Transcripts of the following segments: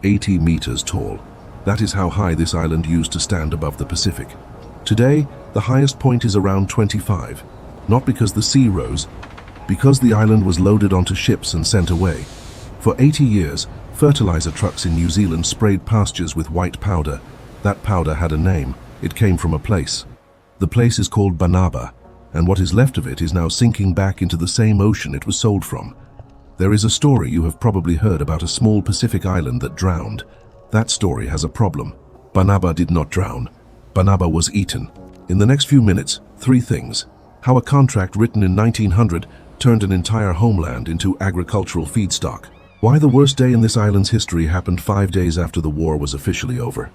80 meters tall. That is how high this island used to stand above the Pacific. Today, the highest point is around 25, not because the sea rose, because the island was loaded onto ships and sent away. For 80 years, fertilizer trucks in New Zealand sprayed pastures with white powder. That powder had a name. It came from a place. The place is called Banaba, and what is left of it is now sinking back into the same ocean it was sold from. There is a story you have probably heard about a small Pacific island that drowned. That story has a problem. Banaba did not drown. Banaba was eaten. In the next few minutes, 3 things. How a contract written in 1900 turned an entire homeland into agricultural feedstock. Why the worst day in this island's history happened 5 days after the war was officially over.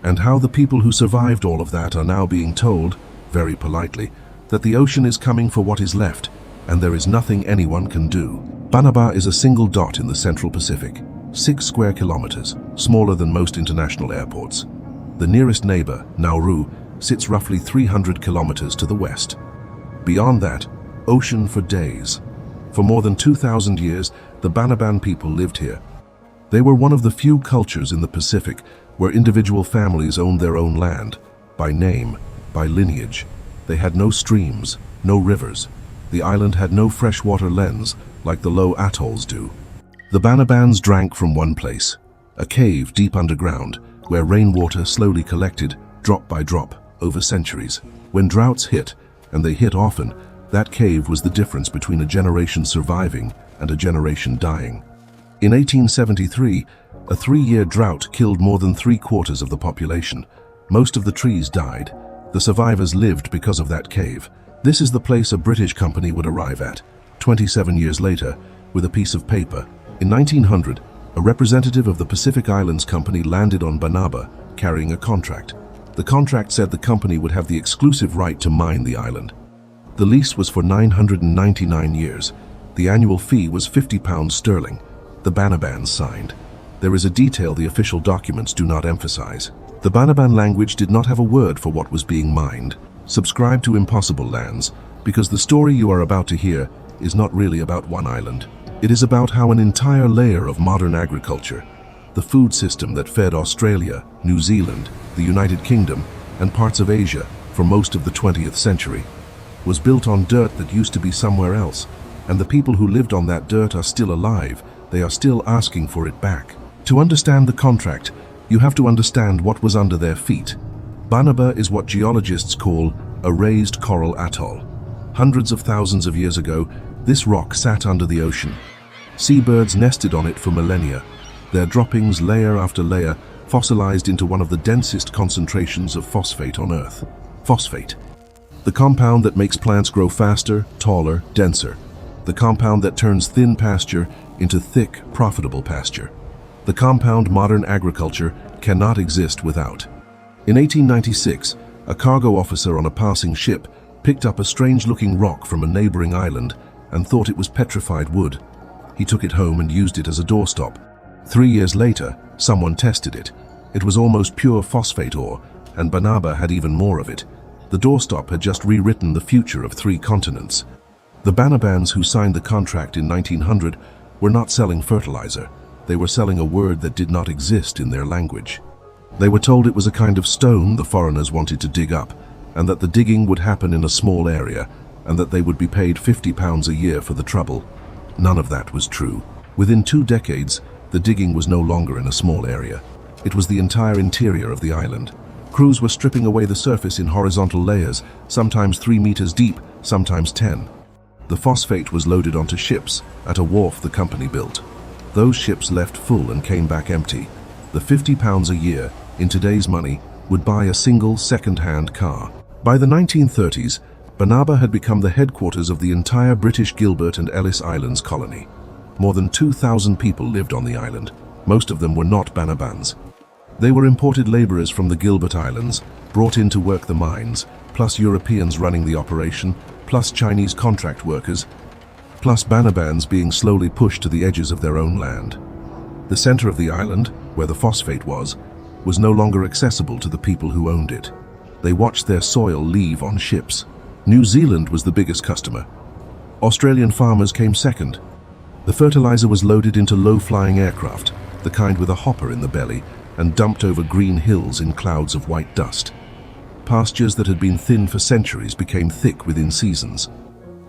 And how the people who survived all of that are now being told, very politely, that the ocean is coming for what is left, and there is nothing anyone can do. Banaba is a single dot in the Central Pacific, 6 square kilometers, smaller than most international airports. The nearest neighbor, Nauru, sits roughly 300 kilometers to the west. Beyond that, ocean for days. For more than 2,000 years, the Banaban people lived here. They were one of the few cultures in the Pacific where individual families owned their own land, by name, by lineage. They had no streams, no rivers. The island had no freshwater lens, like the low atolls do. The Banabans drank from one place, a cave deep underground, where rainwater slowly collected, drop by drop, over centuries. When droughts hit, and they hit often, that cave was the difference between a generation surviving and a generation dying. In 1873, a 3-year drought killed more than 3/4 of the population. Most of the trees died. The survivors lived because of that cave. This is the place a British company would arrive at, 27 years later, with a piece of paper. In 1900, a representative of the Pacific Islands Company landed on Banaba, carrying a contract. The contract said the company would have the exclusive right to mine the island. The lease was for 999 years. The annual fee was £50 The Banabans signed. There is a detail the official documents do not emphasize. The Banaban language did not have a word for what was being mined. Subscribe to Impossible Lands, because the story you are about to hear is not really about one island. It is about how an entire layer of modern agriculture, the food system that fed Australia, New Zealand, the United Kingdom, and parts of Asia for most of the 20th century, was built on dirt that used to be somewhere else, and the people who lived on that dirt are still alive. They are still asking for it back. To understand the contract, you have to understand what was under their feet. Banaba is what geologists call a raised coral atoll. Hundreds of thousands of years ago, this rock sat under the ocean. Seabirds nested on it for millennia. Their droppings, layer after layer, fossilized into one of the densest concentrations of phosphate on Earth. Phosphate. The compound that makes plants grow faster, taller, denser. The compound that turns thin pasture into thick, profitable pasture. The compound modern agriculture cannot exist without. In 1896, a cargo officer on a passing ship picked up a strange-looking rock from a neighboring island and thought it was petrified wood. He took it home and used it as a doorstop. 3 years later, someone tested it. It was almost pure phosphate ore, and Banaba had even more of it. The doorstop had just rewritten the future of 3 continents. The Banabans who signed the contract in 1900 were not selling fertilizer. They were selling a word that did not exist in their language. They were told it was a kind of stone the foreigners wanted to dig up, and that the digging would happen in a small area, and that they would be paid £50 a year for the trouble. None of that was true. Within 2 decades, the digging was no longer in a small area. It was the entire interior of the island. Crews were stripping away the surface in horizontal layers, sometimes 3 meters deep, sometimes 10. The phosphate was loaded onto ships at a wharf the company built. Those ships left full and came back empty. The £50 a year, in today's money, would buy a single second-hand car. By the 1930s, Banaba had become the headquarters of the entire British Gilbert and Ellice Islands colony. More than 2,000 people lived on the island. Most of them were not Banabans. They were imported laborers from the Gilbert Islands, brought in to work the mines, plus Europeans running the operation, plus Chinese contract workers, plus Banabans being slowly pushed to the edges of their own land. The center of the island, where the phosphate was no longer accessible to the people who owned it. They watched their soil leave on ships. New Zealand was the biggest customer. Australian farmers came second. The fertilizer was loaded into low-flying aircraft, the kind with a hopper in the belly, and dumped over green hills in clouds of white dust. Pastures that had been thin for centuries became thick within seasons.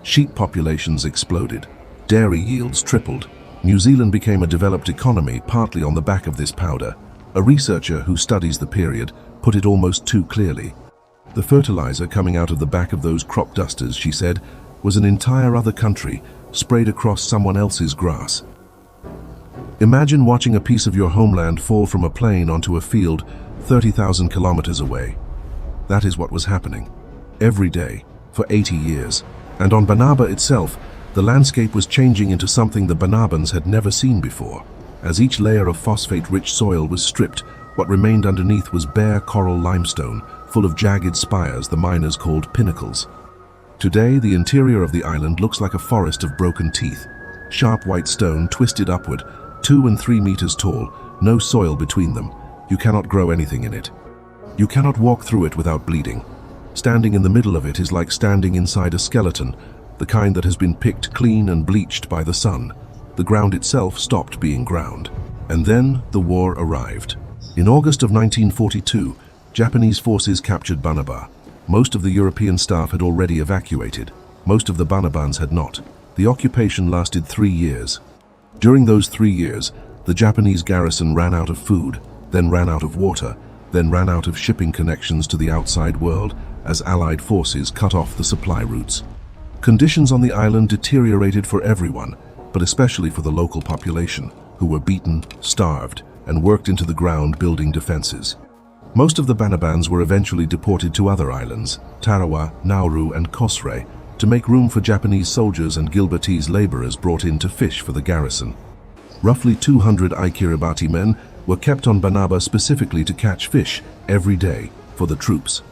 Sheep populations exploded. Dairy yields tripled. New Zealand became a developed economy partly on the back of this powder. A researcher who studies the period put it almost too clearly. The fertilizer coming out of the back of those crop dusters, she said, was an entire other country sprayed across someone else's grass. Imagine watching a piece of your homeland fall from a plane onto a field 30,000 kilometers away. That is what was happening, every day, for 80 years. And on Banaba itself, the landscape was changing into something the Banabans had never seen before. As each layer of phosphate-rich soil was stripped, what remained underneath was bare coral limestone, full of jagged spires the miners called pinnacles. Today, the interior of the island looks like a forest of broken teeth. Sharp white stone twisted upward, 2 and 3 meters tall, no soil between them. You cannot grow anything in it. You cannot walk through it without bleeding. Standing in the middle of it is like standing inside a skeleton, the kind that has been picked clean and bleached by the sun. The ground itself stopped being ground. And then the war arrived. In August of 1942, Japanese forces captured Banaba. Most of the European staff had already evacuated. Most of the Banabans had not. The occupation lasted 3 years. During those 3 years, the Japanese garrison ran out of food, then ran out of water, then ran out of shipping connections to the outside world as Allied forces cut off the supply routes. Conditions on the island deteriorated for everyone, but especially for the local population, who were beaten, starved, and worked into the ground building defenses. Most of the Banabans were eventually deported to other islands, Tarawa, Nauru, and Kosrae, to make room for Japanese soldiers and Gilbertese laborers brought in to fish for the garrison. Roughly 200 Aikiribati men were kept on Banaba specifically to catch fish every day for the troops.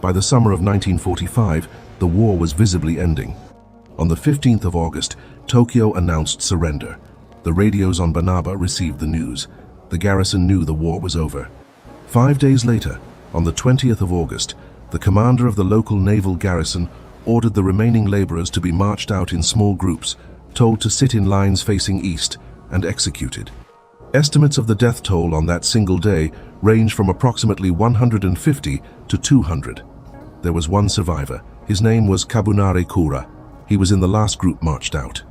By the summer of 1945, the war was visibly ending. On the 15th of August, Tokyo announced surrender. The radios on Banaba received the news. The garrison knew the war was over. 5 days later, on the 20th of August, the commander of the local naval garrison ordered the remaining laborers to be marched out in small groups, told to sit in lines facing east, and executed. Estimates of the death toll on that single day range from approximately 150 to 200. There was one survivor. His name was Kabunare Kura. He was in the last group marched out.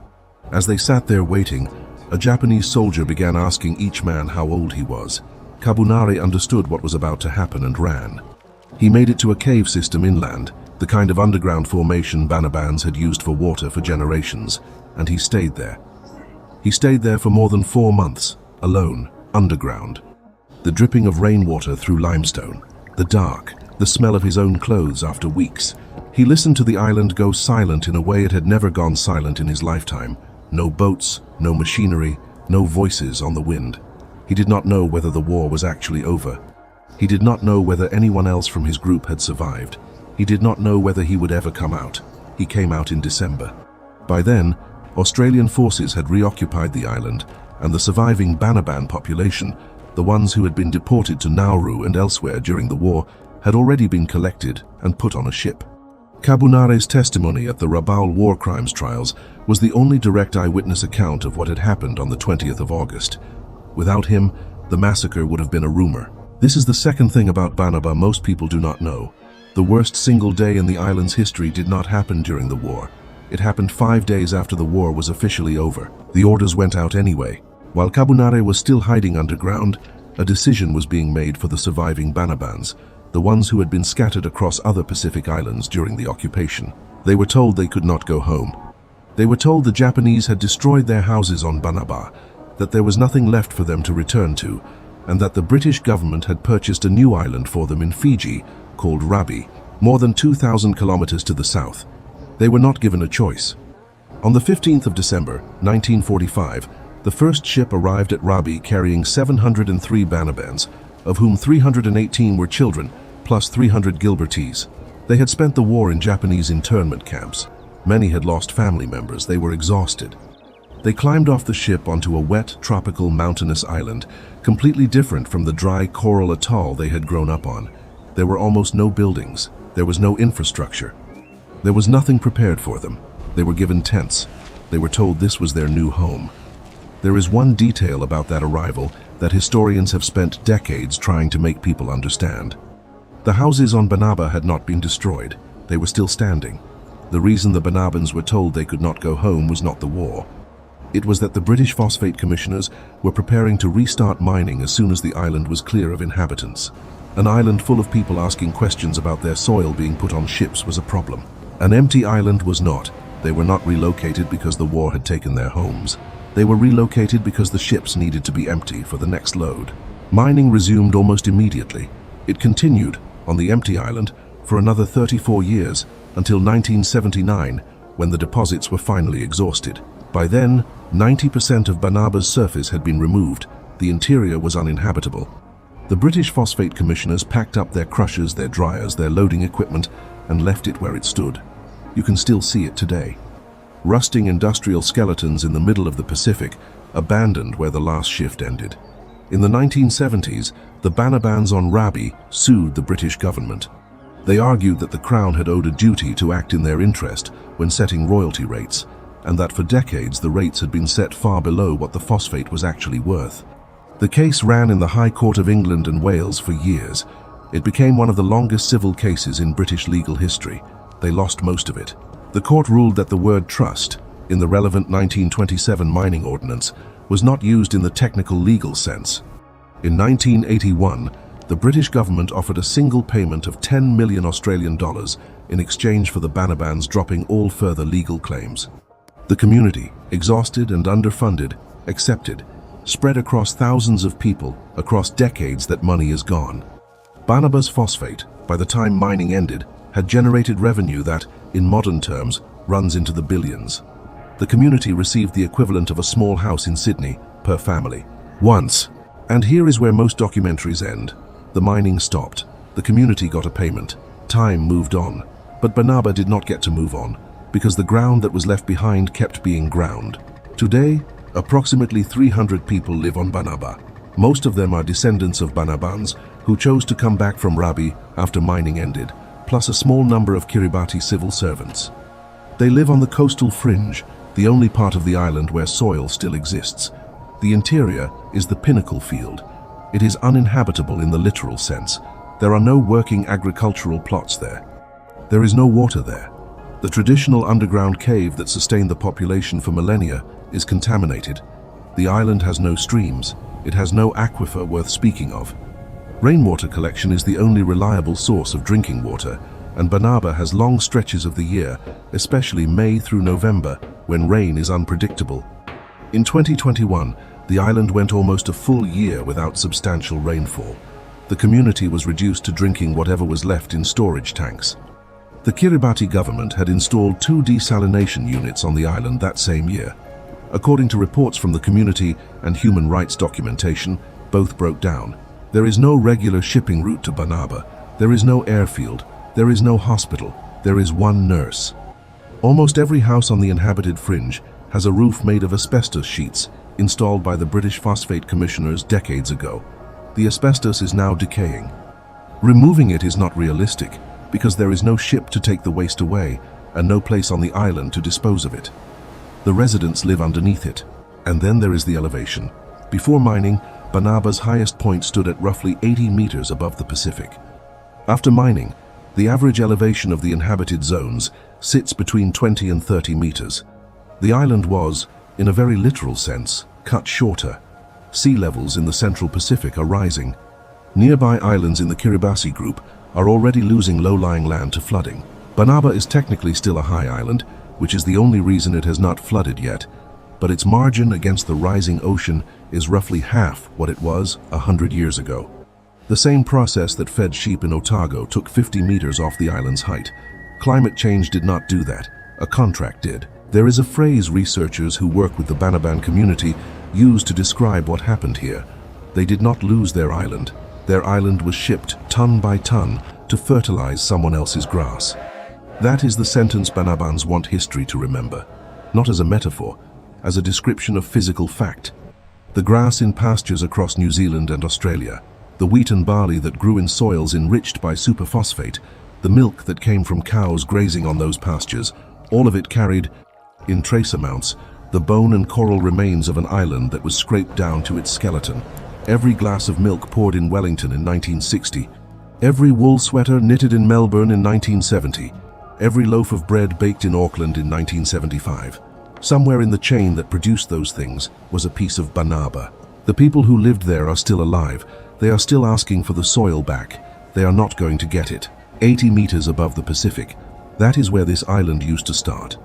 As they sat there waiting, a Japanese soldier began asking each man how old he was. Kabunare understood what was about to happen and ran. He made it to a cave system inland, the kind of underground formation Banabans had used for water for generations, and he stayed there. He stayed there for more than 4 months, alone, underground. The dripping of rainwater through limestone, the dark, the smell of his own clothes after weeks. He listened to the island go silent in a way it had never gone silent in his lifetime. No boats, no machinery, no voices on the wind. He did not know whether the war was actually over. He did not know whether anyone else from his group had survived. He did not know whether he would ever come out. He came out in December. By then, Australian forces had reoccupied the island, and the surviving Banaban population, the ones who had been deported to Nauru and elsewhere during the war, had already been collected and put on a ship. Kabunare's testimony at the Rabaul war crimes trials was the only direct eyewitness account of what had happened on the 20th of August. Without him, the massacre would have been a rumor. This is the second thing about Banaba most people do not know. The worst single day in the island's history did not happen during the war. It happened 5 days after the war was officially over. The orders went out anyway. While Kabunare was still hiding underground, a decision was being made for the surviving Banabans, the ones who had been scattered across other Pacific islands during the occupation. They were told they could not go home. They were told the Japanese had destroyed their houses on Banaba, that there was nothing left for them to return to, and that the British government had purchased a new island for them in Fiji, called Rabi, more than 2,000 kilometers to the south. They were not given a choice. On the 15th of December, 1945, the first ship arrived at Rabi carrying 703 Banabans, of whom 318 were children, plus 300 Gilbertese. They had spent the war in Japanese internment camps. Many had lost family members. They were exhausted. They climbed off the ship onto a wet, tropical, mountainous island, completely different from the dry coral atoll they had grown up on. There were almost no buildings. There was no infrastructure. There was nothing prepared for them. They were given tents. They were told this was their new home. There is one detail about that arrival that historians have spent decades trying to make people understand. The houses on Banaba had not been destroyed. They were still standing. The reason the Banabans were told they could not go home was not the war. It was that the British Phosphate Commissioners were preparing to restart mining as soon as the island was clear of inhabitants. An island full of people asking questions about their soil being put on ships was a problem. An empty island was not. They were not relocated because the war had taken their homes. They were relocated because the ships needed to be empty for the next load. Mining resumed almost immediately. It continued on the empty island for another 34 years until 1979, when the deposits were finally exhausted. By then, 90% of Banaba's surface had been removed. The interior was uninhabitable. The British Phosphate Commissioners packed up their crushers, their dryers, their loading equipment, and left it where it stood. You can still see it today. Rusting industrial skeletons in the middle of the Pacific, abandoned where the last shift ended. In the 1970s, the Banabans on Rabi sued the British government. They argued that the Crown had owed a duty to act in their interest when setting royalty rates, and that for decades the rates had been set far below what the phosphate was actually worth. The case ran in the High Court of England and Wales for years. It became one of the longest civil cases in British legal history. They lost most of it. The court ruled that the word trust, in the relevant 1927 mining ordinance, was not used in the technical legal sense. In 1981, the British government offered a single payment of 10 million Australian dollars in exchange for the Banabans dropping all further legal claims. The community, exhausted and underfunded, accepted, spread across thousands of people, across decades that money is gone. Banaba's phosphate, by the time mining ended, had generated revenue that, in modern terms, runs into the billions. The community received the equivalent of a small house in Sydney, per family. Once. And here is where most documentaries end. The mining stopped. The community got a payment. Time moved on. But Banaba did not get to move on, because the ground that was left behind kept being ground. Today, approximately 300 people live on Banaba. Most of them are descendants of Banabans who chose to come back from Rabi after mining ended, plus a small number of Kiribati civil servants. They live on the coastal fringe, the only part of the island where soil still exists. The interior is the pinnacle field. It is uninhabitable in the literal sense. There are no working agricultural plots there. There is no water there. The traditional underground cave that sustained the population for millennia is contaminated. The island has no streams. It has no aquifer worth speaking of. Rainwater collection is the only reliable source of drinking water, and Banaba has long stretches of the year, especially May through November, when rain is unpredictable. In 2021, the island went almost a full year without substantial rainfall. The community was reduced to drinking whatever was left in storage tanks. The Kiribati government had installed 2 desalination units on the island that same year. According to reports from the community and human rights documentation, both broke down. There is no regular shipping route to Banaba. There is no airfield. There is no hospital. There is one nurse. Almost every house on the inhabited fringe has a roof made of asbestos sheets installed by the British Phosphate Commissioners decades ago. The asbestos is now decaying. Removing it is not realistic because there is no ship to take the waste away and no place on the island to dispose of it. The residents live underneath it. And then there is the elevation. Before mining, Banaba's highest point stood at roughly 80 meters above the Pacific. After mining, the average elevation of the inhabited zones sits between 20 and 30 meters. The island was, in a very literal sense, cut shorter. Sea levels in the central Pacific are rising. Nearby islands in the Kiribati group are already losing low-lying land to flooding. Banaba is technically still a high island, which is the only reason it has not flooded yet, but its margin against the rising ocean is roughly half what it was 100 years ago. The same process that fed sheep in Otago took 50 meters off the island's height. Climate change did not do that. A contract did. There is a phrase researchers who work with the Banaban community use to describe what happened here. They did not lose their island. Their island was shipped ton by ton to fertilize someone else's grass. That is the sentence Banabans want history to remember, not as a metaphor, as a description of physical fact. The grass in pastures across New Zealand and Australia, the wheat and barley that grew in soils enriched by superphosphate, the milk that came from cows grazing on those pastures, all of it carried, in trace amounts, the bone and coral remains of an island that was scraped down to its skeleton. Every glass of milk poured in Wellington in 1960. Every wool sweater knitted in Melbourne in 1970. Every loaf of bread baked in Auckland in 1975. Somewhere in the chain that produced those things was a piece of Banaba. The people who lived there are still alive. They are still asking for the soil back. They are not going to get it. 80 meters above the Pacific. That is where this island used to start.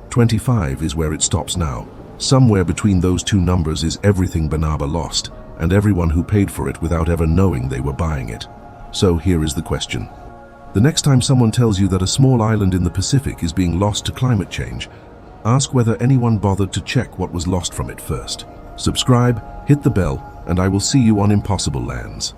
25 is where it stops now. Somewhere between those two numbers is everything Banaba lost, and everyone who paid for it without ever knowing they were buying it. So here is the question. The next time someone tells you that a small island in the Pacific is being lost to climate change, ask whether anyone bothered to check what was lost from it first. Subscribe, hit the bell, and I will see you on Impossible Lands.